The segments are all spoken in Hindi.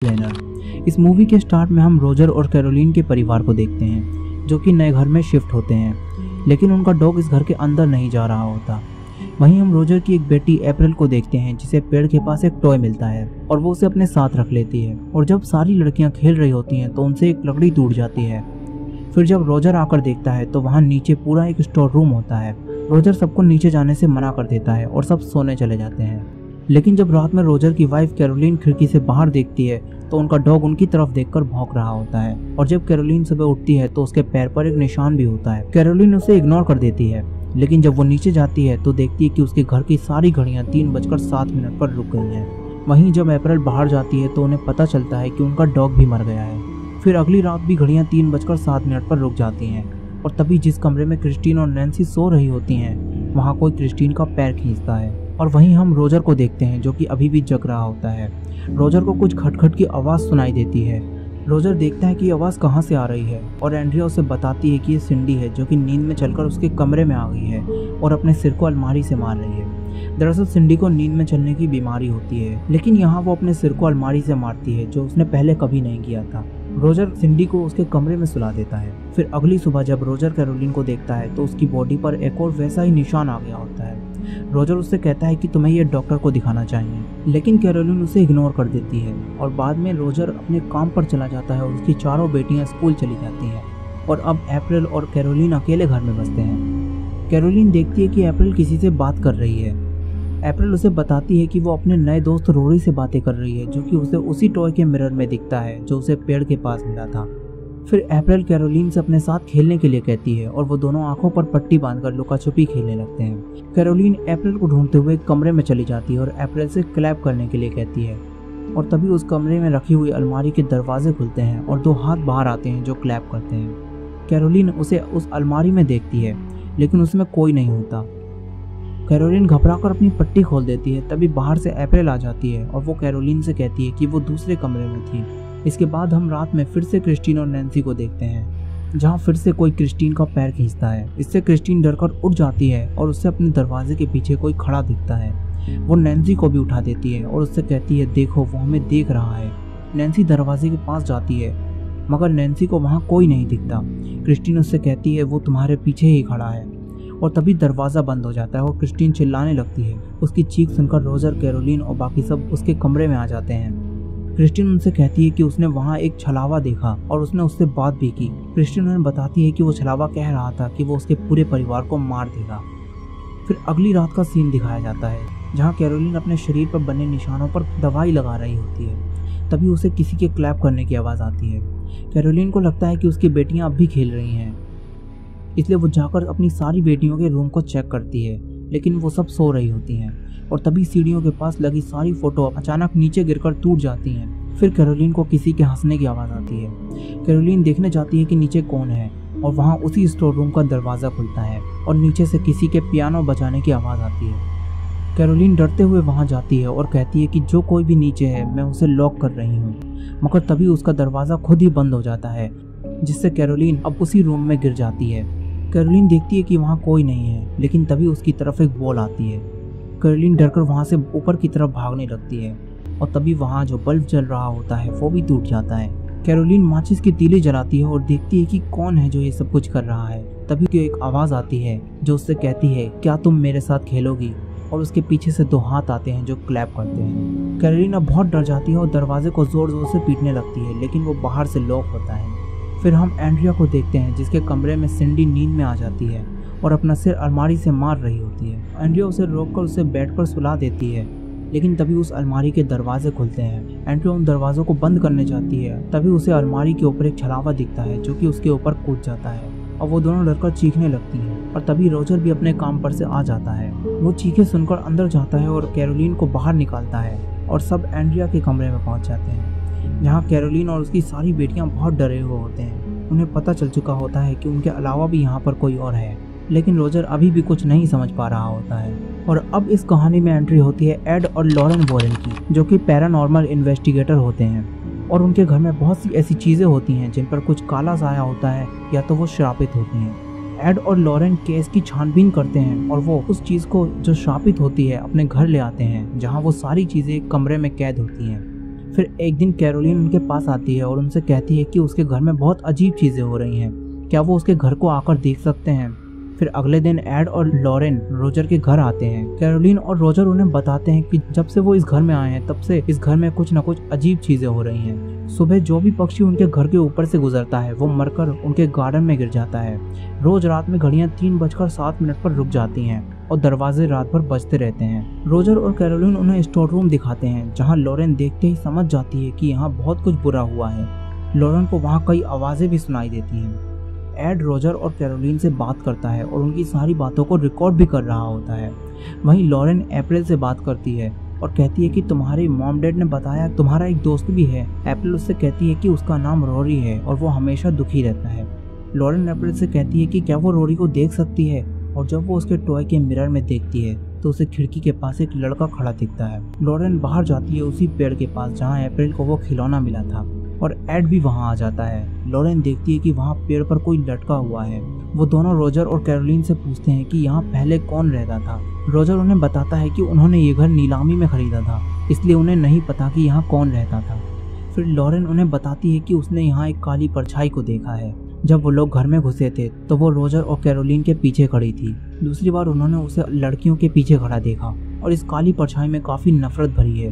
प्लानर। इस मूवी के स्टार्ट में हम रोजर और कैरोलिन के परिवार को देखते हैं जो कि नए घर में शिफ्ट होते हैं, लेकिन उनका डॉग इस घर के अंदर नहीं जा रहा होता। वहीं हम रोजर की एक बेटी अप्रैल को देखते हैं जिसे पेड़ के पास एक टॉय मिलता है और वो उसे अपने साथ रख लेती है। और जब सारी लड़कियां खेल रही होती हैं तो उनसे एक लकड़ी टूट जाती है। फिर जब रोजर आकर देखता है तो वहाँ नीचे पूरा एक स्टोर रूम होता है। रोजर सबको नीचे जाने से मना कर देता है और सब सोने चले जाते हैं। लेकिन जब रात में रोजर की वाइफ कैरोलिन खिड़की से बाहर देखती है तो उनका डॉग उनकी तरफ देखकर भौंक रहा होता है। और जब कैरोलिन सुबह उठती है तो उसके पैर पर एक निशान भी होता है। कैरोलिन उसे इग्नोर कर देती है, लेकिन जब वो नीचे जाती है तो देखती है कि उसके घर की सारी घड़ियां 3:07 पर रुक गई हैं। वहीं जब अप्रैल बाहर जाती है तो उन्हें पता चलता है कि उनका डॉग भी मर गया है। फिर अगली रात भी घड़ियां 3:07 पर रुक जाती हैं और तभी जिस कमरे में क्रिस्टीन और नैन्सी सो रही होती हैं वहाँ कोई क्रिस्टीन का पैर खींचता है। और वहीं हम रोजर को देखते हैं जो कि अभी भी जग रहा होता है। रोजर को कुछ खटखट की आवाज़ सुनाई देती है। रोजर देखता है कि आवाज़ कहाँ से आ रही है और एंड्रिया उसे बताती है कि ये सिंडी है जो कि नींद में चलकर उसके कमरे में आ गई है और अपने सिर को अलमारी से मार रही है। दरअसल सिंडी को नींद में चलने की बीमारी होती है, लेकिन यहाँ वो अपने सिर को अलमारी से मारती है जो उसने पहले कभी नहीं किया था। रोजर सिंडी को उसके कमरे में सुला देता है। फिर अगली सुबह जब रोजर कैरोलिन को देखता है तो उसकी बॉडी पर एक और वैसा ही निशान आ गया होता है। रोजर उससे कहता है कि तुम्हें ये डॉक्टर को दिखाना चाहिए, लेकिन कैरोलिन उसे इग्नोर कर देती है। और बाद में रोजर अपने काम पर चला जाता है और उसकी चारों बेटियां स्कूल चली जाती हैं और अब अप्रैल और कैरोलिन अकेले घर में बसते हैं। कैरोलिन देखती है कि अप्रैल किसी से बात कर रही है। अप्रैल उसे बताती है कि वो अपने नए दोस्त रोरी से बातें कर रही है जो कि उसे उसी टॉय के मिरर में दिखता है जो उसे पेड़ के पास मिला था। फिर अप्रैल कैरोलिन से अपने साथ खेलने के लिए कहती है और वो दोनों आंखों पर पट्टी बांधकर लुका छुपी खेलने लगते हैं। कैरोलिन अप्रैल को ढूंढते हुए कमरे में चली जाती है और अप्रैल से क्लैप करने के लिए कहती है और तभी उस कमरे में रखी हुई अलमारी के दरवाजे खुलते हैं और 2 हाथ बाहर आते हैं जो क्लैप करते हैं। कैरोलिन उसे उस अलमारी में देखती है, लेकिन उसमें कोई नहीं होता। कैरोलिन घबराकर अपनी पट्टी खोल देती है। तभी बाहर से अप्रैल आ जाती है और वो कैरोलिन से कहती है कि वो दूसरे कमरे में थी। इसके बाद हम रात में फिर से क्रिस्टीन और नैन्सी को देखते हैं जहाँ फिर से कोई क्रिस्टीन का पैर खींचता है। इससे क्रिस्टीन डरकर उठ जाती है और उससे अपने दरवाजे के पीछे कोई खड़ा दिखता है। वो नैन्सी को भी उठा देती है और उससे कहती है देखो वो हमें देख रहा है। नैन्सी दरवाजे के पास जाती है मगर नैन्सी को वहाँ कोई नहीं दिखता। क्रिस्टीन उससे कहती है वो तुम्हारे पीछे ही खड़ा है। और तभी दरवाज़ा बंद हो जाता है और क्रिस्टीन चिल्लाने लगती है। उसकी चीख सुनकर रोजर, कैरोलिन और बाकी सब उसके कमरे में आ जाते हैं। क्रिस्टीन उनसे कहती है कि उसने वहाँ एक छलावा देखा और उसने उससे बात भी की। क्रिस्टीन उन्हें बताती है कि वो छलावा कह रहा था कि वो उसके पूरे परिवार को मार देगा। फिर अगली रात का सीन दिखाया जाता है जहाँ कैरोलिन अपने शरीर पर बने निशानों पर दवाई लगा रही होती है। तभी उसे किसी के क्लैप करने की आवाज़ आती है। कैरोलिन को लगता है कि उसकी बेटियाँ अब भी खेल रही हैं, इसलिए वो जाकर अपनी सारी बेटियों के रूम को चेक करती है, लेकिन वो सब सो रही होती हैं। और तभी सीढ़ियों के पास लगी सारी फोटो अचानक नीचे गिरकर टूट जाती हैं। फिर कैरोलिन को किसी के हंसने की आवाज़ आती है। कैरोलिन देखने जाती है कि नीचे कौन है और वहाँ उसी स्टोर रूम का दरवाज़ा खुलता है और नीचे से किसी के पियानो बजाने की आवाज़ आती है। कैरोलिन डरते हुए वहाँ जाती है और कहती है कि जो कोई भी नीचे है मैं उसे लॉक कर रही हूँ, मगर तभी उसका दरवाज़ा खुद ही बंद हो जाता है जिससे कैरोलिन अब उसी रूम में गिर जाती है। कैरोलिन देखती है कि वहाँ कोई नहीं है, लेकिन तभी उसकी तरफ एक बॉल आती है। कैरोलिन डरकर वहाँ से ऊपर की तरफ भागने लगती है और तभी वहाँ जो बल्ब जल रहा होता है वो भी टूट जाता है। कैरोलिन माचिस की तीली जलाती है और देखती है कि कौन है जो ये सब कुछ कर रहा है। तभी एक आवाज़ आती है जो उससे कहती है क्या तुम मेरे साथ खेलोगी, और उसके पीछे से 2 हाथ आते हैं जो क्लैप करते हैं। कैरोलिन अब बहुत डर जाती है और दरवाजे को जोर जोर से पीटने लगती है, लेकिन वो बाहर से लॉक होता है। फिर हम एंड्रिया को देखते हैं जिसके कमरे में सिंडी नींद में आ जाती है और अपना सिर अलमारी से मार रही होती है। एंड्रिया उसे रोककर उसे बेड पर सुला देती है, लेकिन तभी उस अलमारी के दरवाजे खुलते हैं। एंड्रिया उन दरवाज़ों को बंद करने जाती है, तभी उसे अलमारी के ऊपर एक छलावा दिखता है जो कि उसके ऊपर कूद जाता है और वो दोनों डरकर चीखने लगती हैं। और तभी रोजर भी अपने काम पर से आ जाता है। वो चीखें सुनकर अंदर जाता है और कैरोलिन को बाहर निकालता है और सब एंड्रिया के कमरे में पहुंच जाते हैं जहाँ कैरोलिन और उसकी सारी बेटियां बहुत डरे हुए होते हैं। उन्हें पता चल चुका होता है कि उनके अलावा भी यहाँ पर कोई और है, लेकिन रोजर अभी भी कुछ नहीं समझ पा रहा होता है। और अब इस कहानी में एंट्री होती है एड और लॉरेन वॉरेन की, जो कि पैरानॉर्मल इन्वेस्टिगेटर होते हैं और उनके घर में बहुत सी ऐसी चीज़ें होती हैं जिन पर कुछ काला साया होता है या तो वो श्रापित होती हैं। एड और लॉरेन केस की छानबीन करते हैं और वो उस चीज़ को जो श्रापित होती है अपने घर ले आते हैं, जहाँ वो सारी चीज़ें कमरे में कैद होती हैं। फिर एक दिन कैरोलिन उनके पास आती है और उनसे कहती है कि उसके घर में बहुत अजीब चीज़ें हो रही हैं, क्या वो उसके घर को आकर देख सकते हैं। फिर अगले दिन एड और लॉरेन रोजर के घर आते हैं। कैरोलिन और रोजर उन्हें बताते हैं कि जब से वो इस घर में आए हैं तब से इस घर में कुछ न कुछ अजीब चीजें हो रही हैं। सुबह जो भी पक्षी उनके घर के ऊपर से गुजरता है वो मरकर उनके गार्डन में गिर जाता है। रोज रात में घड़ियां 3:07 पर रुक जाती हैं और दरवाजे रात भर बजते रहते हैं। रोजर और कैरोलिन उन्हें स्टोर रूम दिखाते हैं, जहाँ लॉरेन देखते ही समझ जाती है कि यहाँ बहुत कुछ बुरा हुआ है। लॉरेन को वहाँ कई आवाजें भी सुनाई देती हैं। एड रोजर और कैरोलिन से बात करता है और उनकी सारी बातों को रिकॉर्ड भी कर रहा होता है। वहीं लॉरेन अप्रैल से बात करती है और कहती है कि तुम्हारे मॉम डैड ने बताया तुम्हारा एक दोस्त भी है। अप्रैल उससे कहती है कि उसका नाम रोरी है और वो हमेशा दुखी रहता है। लॉरेन अप्रैल से कहती है कि क्या वो रोरी को देख सकती है, और जब वो उसके टॉय के मिरर में देखती है तो उसे खिड़की के पास एक लड़का खड़ा दिखता है। लॉरेन बाहर जाती है उसी पेड़ के पास जहाँ अप्रैल को वो खिलौना मिला था, और एड भी वहां आ जाता है। लॉरेन देखती है कि वहां पेड़ पर कोई लटका हुआ है। वो दोनों रोजर और कैरोलिन से पूछते हैं कि यहाँ पहले कौन रहता था। रोजर उन्हें बताता है कि उन्होंने ये घर नीलामी में खरीदा था, इसलिए उन्हें नहीं पता कि यहाँ कौन रहता था। फिर लॉरेन उन्हें बताती है कि उसने यहाँ एक काली परछाई को देखा है। जब वो लोग घर में घुसे थे तो वो रोजर और कैरोलिन के पीछे खड़ी थी। दूसरी बार उन्होंने उसे लड़कियों के पीछे खड़ा देखा और इस काली परछाई में काफी नफरत भरी है।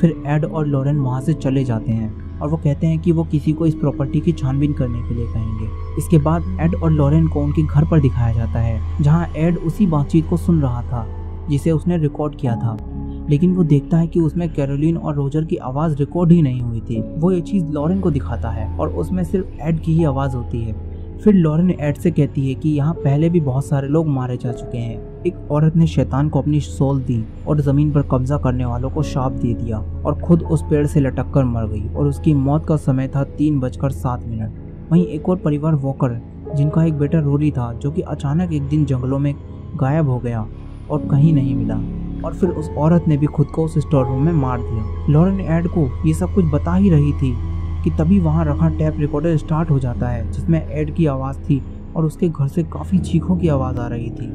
फिर एड और लॉरेन वहां से चले जाते हैं और वो कहते हैं कि वो किसी को इस प्रॉपर्टी की छानबीन करने के लिए कहेंगे। इसके बाद एड और लॉरेन को उनके घर पर दिखाया जाता है, जहां एड उसी बातचीत को सुन रहा था जिसे उसने रिकॉर्ड किया था, लेकिन वो देखता है कि उसमें कैरोलिन और रोजर की आवाज़ रिकॉर्ड ही नहीं हुई थी। वो ये चीज़ लॉरेन को दिखाता है और उसमें सिर्फ एड की ही आवाज़ होती है। फिर लॉरेन एड से कहती है कि यहाँ पहले भी बहुत सारे लोग मारे जा चुके हैं। एक औरत ने शैतान को अपनी सोल दी और ज़मीन पर कब्जा करने वालों को शाप दे दिया और खुद उस पेड़ से लटक कर मर गई, और उसकी मौत का समय था 3:07। वहीं एक और परिवार वॉकर, जिनका एक बेटा रोरी था, जो कि अचानक एक दिन जंगलों में गायब हो गया और कहीं नहीं मिला, और फिर उस औरत ने भी खुद को उस स्टोर रूम में मार दिया। लॉरेन एड को ये सब कुछ बता ही रही थी कि तभी वहाँ रखा टैप रिकॉर्डर स्टार्ट हो जाता है, जिसमें एड की आवाज़ थी और उसके घर से काफ़ी चीखों की आवाज़ आ रही थी।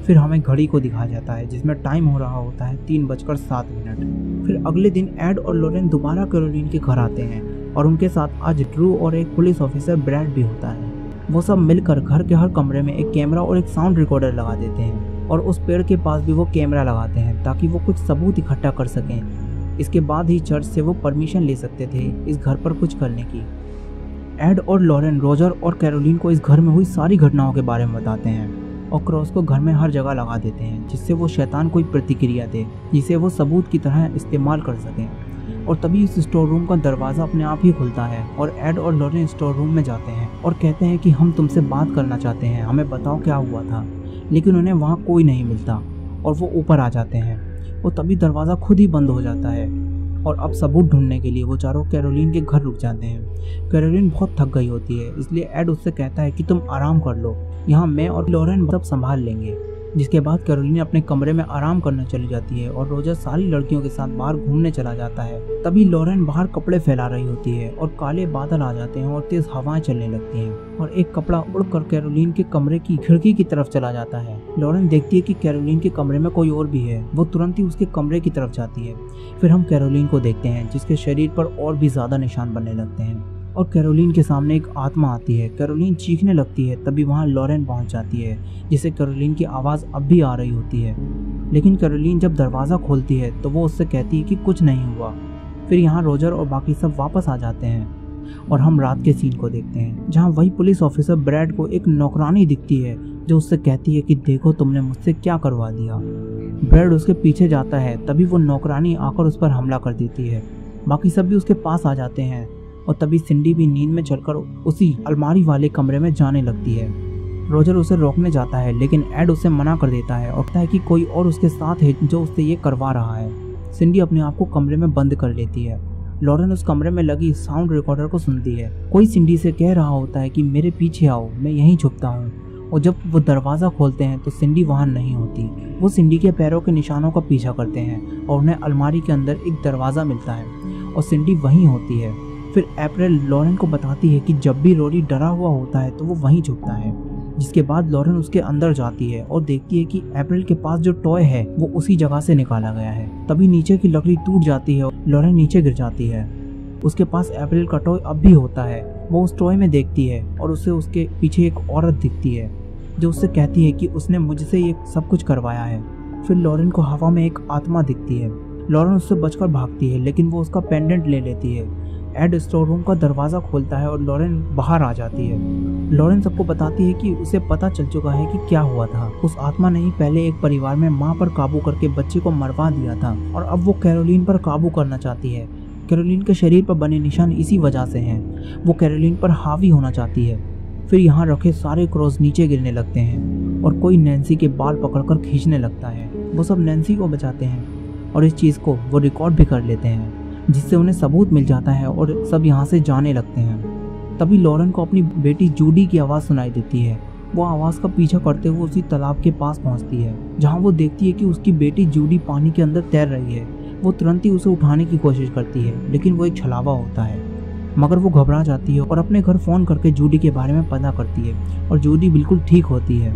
फिर हमें घड़ी को दिखाया जाता है जिसमें टाइम हो रहा होता है 3:07। फिर अगले दिन एड और लॉरेन दोबारा कैरोलिन के घर आते हैं और उनके साथ आज ड्रू और एक पुलिस ऑफिसर ब्रैड भी होता है। वो सब मिलकर घर के हर कमरे में एक कैमरा और एक साउंड रिकॉर्डर लगा देते हैं और उस पेड़ के पास भी वो कैमरा लगाते हैं ताकि वो कुछ सबूत इकट्ठा कर सकें। इसके बाद ही चर्च से वो परमिशन ले सकते थे इस घर पर कुछ करने की। एड और लॉरेन रोजर और कैरोलिन को इस घर में हुई सारी घटनाओं के बारे में बताते हैं और क्रॉस को घर में हर जगह लगा देते हैं, जिससे वो शैतान कोई प्रतिक्रिया दे जिसे वो सबूत की तरह इस्तेमाल कर सकें। और तभी इस स्टोर रूम का दरवाज़ा अपने आप ही खुलता है और एड और लॉरेन स्टोर रूम में जाते हैं और कहते हैं कि हम तुमसे बात करना चाहते हैं, हमें बताओ क्या हुआ था। लेकिन उन्हें वहाँ कोई नहीं मिलता और वो ऊपर आ जाते हैं और तभी दरवाज़ा खुद ही बंद हो जाता है और अब सबूत ढूंढने के लिए वो चारों कैरोलिन के घर रुक जाते हैं। कैरोलिन बहुत थक गई होती है, इसलिए एड उससे कहता है कि तुम आराम कर लो, यहाँ मैं और लॉरेन सब संभाल लेंगे। जिसके बाद कैरोलिन अपने कमरे में आराम करने चली जाती है और रोजर सारी लड़कियों के साथ बाहर घूमने चला जाता है। तभी लॉरेन बाहर कपड़े फैला रही होती है और काले बादल आ जाते हैं और तेज हवाएं चलने लगती हैं और एक कपड़ा उड़कर कैरोलिन के कमरे की खिड़की की तरफ चला जाता है। लॉरेन देखती है कि कैरोलिन के कमरे में कोई और भी है। वो तुरंत ही उसके कमरे की तरफ जाती है। फिर हम कैरोलिन को देखते हैं जिसके शरीर पर और भी ज्यादा निशान बनने लगते हैं और कैरोलिन के सामने एक आत्मा आती है। कैरोलिन चीखने लगती है, तभी वहाँ लॉरेन पहुँच जाती है जिसे कैरोलिन की आवाज़ अब भी आ रही होती है। लेकिन कैरोलिन जब दरवाज़ा खोलती है तो वो उससे कहती है कि कुछ नहीं हुआ। फिर यहाँ रोजर और बाकी सब वापस आ जाते हैं और हम रात के सीन को देखते हैं जहाँ वही पुलिस ऑफिसर ब्रैड को एक नौकरानी दिखती है जो उससे कहती है कि देखो तुमने मुझसे क्या करवा दिया। ब्रैड उसके पीछे जाता है, तभी वो नौकरानी आकर उस पर हमला कर देती है। बाकी सब भी उसके पास आ जाते हैं और तभी सिंडी भी नींद में चलकर उसी अलमारी वाले कमरे में जाने लगती है। रोजर उसे रोकने जाता है लेकिन एड उसे मना कर देता है और कहता है कि कोई और उसके साथ है जो उससे ये करवा रहा है। सिंडी अपने आप को कमरे में बंद कर लेती है। लॉरेन उस कमरे में लगी साउंड रिकॉर्डर को सुनती है। कोई सिंडी से कह रहा होता है कि मेरे पीछे आओ, मैं यहीं छुपता हूँ। और जब वो दरवाज़ा खोलते हैं तो सिंडी वहाँ नहीं होती। वो सिंडी के पैरों के निशानों का पीछा करते हैं और उन्हें अलमारी के अंदर एक दरवाज़ा मिलता है और सिंडी वहीं होती है। फिर अप्रैल लॉरेन को बताती है कि जब भी रोरी डरा हुआ होता है तो वो वहीं छुपता है। जिसके बाद लॉरेन उसके अंदर जाती है और देखती है कि अप्रैल के पास जो टॉय है वो उसी जगह से निकाला गया है। तभी नीचे की लकड़ी टूट जाती है और लॉरेन नीचे गिर जाती है। उसके पास अप्रैल का टॉय अब भी होता है। वो उस टॉय में देखती है और उसे उसके पीछे एक औरत दिखती है जो उससे कहती है कि उसने मुझसे ये सब कुछ करवाया है। फिर लॉरेन को हवा में एक आत्मा दिखती है। लॉरेन उससे बचकर भागती है लेकिन वो उसका पेंडेंट ले लेती है। एड स्टोर रूम का दरवाजा खोलता है और लॉरेन बाहर आ जाती है। लॉरेन सबको बताती है कि उसे पता चल चुका है कि क्या हुआ था। उस आत्मा ने ही पहले एक परिवार में माँ पर काबू करके बच्चे को मरवा दिया था और अब वो कैरोलिन पर काबू करना चाहती है। कैरोलिन के शरीर पर बने निशान इसी वजह से हैं। वो कैरोलिन पर हावी होना चाहती है। फिर यहाँ रखे सारे क्रॉस नीचे गिरने लगते हैं और कोई नैन्सी के बाल पकड़कर खींचने लगता है। वो सब नैन्सी को बचाते हैं और इस चीज़ को वो रिकॉर्ड भी कर लेते हैं जिससे उन्हें सबूत मिल जाता है और सब यहाँ से जाने लगते हैं। तभी लॉरेन को अपनी बेटी जूडी की आवाज़ सुनाई देती है। वो आवाज़ का पीछा करते हुए उसी तालाब के पास पहुँचती है जहाँ वो देखती है कि उसकी बेटी जूडी पानी के अंदर तैर रही है। वो तुरंत ही उसे उठाने की कोशिश करती है लेकिन वो एक छलावा होता है। मगर वो घबरा जाती है और अपने घर फ़ोन करके जूडी के बारे में पता करती है और जूडी बिल्कुल ठीक होती है।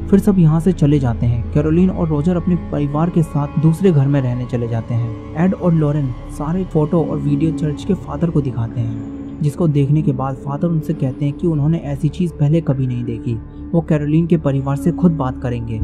फिर सब यहाँ से चले जाते हैं। कैरोलिन और रोजर अपने परिवार के साथ दूसरे घर में रहने चले जाते हैं। एड और लॉरेन सारे फोटो और वीडियो चर्च के फादर को दिखाते हैं, जिसको देखने के बाद फादर उनसे कहते हैं कि उन्होंने ऐसी चीज़ पहले कभी नहीं देखी। वो कैरोलिन के परिवार से खुद बात करेंगे।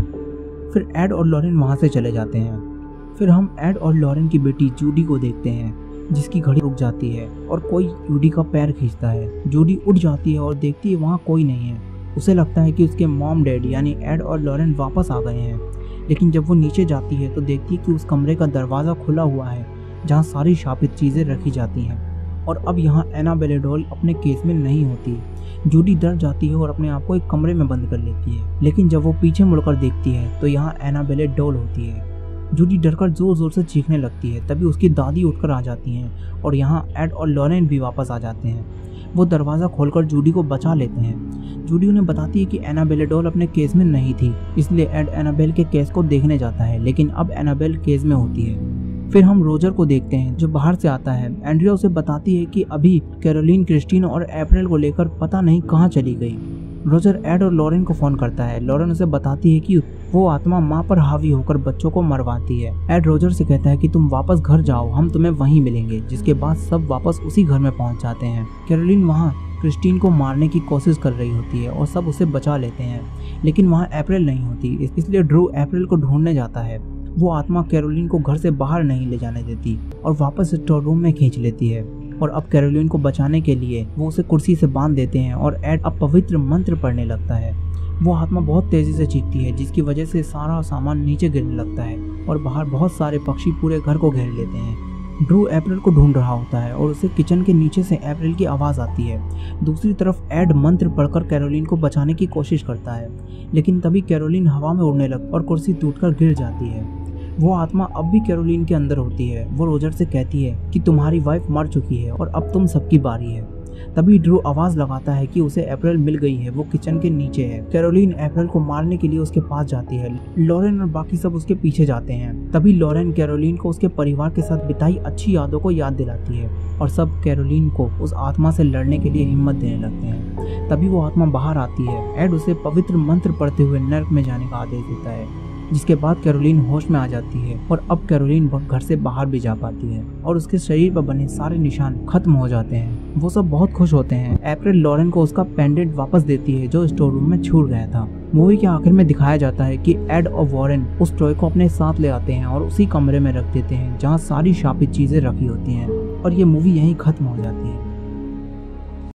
फिर एड और लॉरेन वहाँ से चले जाते हैं। फिर हम एड और लॉरेन की बेटी जूडी को देखते हैं जिसकी घड़ी रुक जाती है और कोई जूडी का पैर खींचता है। जूडी उठ जाती है और देखती है वहाँ कोई नहीं है। उसे लगता है कि उसके मॉम डैड यानी एड और लॉरेन वापस आ गए हैं। लेकिन जब वो नीचे जाती है तो देखती है कि उस कमरे का दरवाज़ा खुला हुआ है जहाँ सारी शापित चीज़ें रखी जाती हैं और अब यहाँ एनाबेले डॉल अपने केस में नहीं होती। जूडी डर जाती है और अपने आप को एक कमरे में बंद कर लेती है। लेकिन जब वो पीछे मुड़कर देखती है तो यहाँ एनाबेले डॉल होती है। जूडी डरकर जोर जोर से चीखने लगती है। तभी उसकी दादी उठकर आ जाती हैं और यहाँ एड और लॉरेन भी वापस आ जाते हैं। वो दरवाज़ा खोलकर जूडी को बचा लेते हैं। जूडी उन्हें बताती है कि एनाबेले डॉल अपने केस में नहीं थी, इसलिए एड एनाबेल के केस को देखने जाता है। लेकिन अब एनाबेल केस में होती है। फिर हम रोजर को देखते हैं जो बाहर से आता है। एंड्रिया उसे बताती है कि अभी कैरोलिन, क्रिस्टीन और अप्रैल को लेकर पता नहीं कहाँ चली गई। रोजर एड और लॉरेन को फोन करता है। लॉरेन उसे बताती है कि वो आत्मा माँ पर हावी होकर बच्चों को मरवाती है। एड रोजर से कहता है कि तुम वापस घर जाओ, हम तुम्हें वहीं मिलेंगे। जिसके बाद सब वापस उसी घर में पहुंच जाते हैं। कैरोलिन वहाँ क्रिस्टीन को मारने की कोशिश कर रही होती है और सब उसे बचा लेते हैं। लेकिन वहाँ अप्रैल नहीं होती, इसलिए ड्रू अप्रैल को ढूंढने जाता है। वो आत्मा कैरोलिन को घर से बाहर नहीं ले जाने देती और वापस स्टोर रूम में खींच लेती है। और अब कैरोलिन को बचाने के लिए वो उसे कुर्सी से बांध देते हैं और एड अब पवित्र मंत्र पढ़ने लगता है। वो आत्मा बहुत तेजी से चीखती है जिसकी वजह से सारा सामान नीचे गिरने लगता है और बाहर बहुत सारे पक्षी पूरे घर को घेर लेते हैं। ड्रू अप्रैल को ढूंढ रहा होता है और उसे किचन के नीचे से अप्रैल की आवाज़ आती है। दूसरी तरफ एड मंत्र पढ़कर कैरोलिन को बचाने की कोशिश करता है, लेकिन तभी कैरोलिन हवा में उड़ने लगती और कुर्सी टूटकर गिर जाती है। वो आत्मा अब भी कैरोलिन के अंदर होती है। वो रोजर से कहती है कि तुम्हारी वाइफ मर चुकी है और अब तुम सबकी बारी है। तभी ड्रू आवाज़ लगाता है कि उसे अप्रैल मिल गई है, वो किचन के नीचे है। कैरोलिन अप्रैल को मारने के लिए उसके पास जाती है। लॉरेन और बाकी सब उसके पीछे जाते हैं। तभी लॉरेन कैरोलिन को उसके परिवार के साथ बिताई अच्छी यादों को याद दिलाती है और सब कैरोलिन को उस आत्मा से लड़ने के लिए हिम्मत देने लगते हैं। तभी वो आत्मा बाहर आती है। एड उसे पवित्र मंत्र पढ़ते हुए नर्क में जाने का आदेश देता है, जिसके बाद कैरोलिन होश में आ जाती है और अब कैरोलिन घर से बाहर भी जा पाती है और उसके शरीर पर बने सारे निशान खत्म हो जाते हैं। वो सब बहुत खुश होते हैं। अप्रैल लॉरेन को उसका पेंडेंट वापस देती है जो स्टोर रूम में छूट गया था। मूवी के आखिर में दिखाया जाता है कि एड और वॉरेन उस टॉय को अपने साथ ले आते हैं और उसी कमरे में रख देते हैं जहाँ सारी शापित चीजें रखी होती हैं और ये मूवी यहीं खत्म हो जाती है।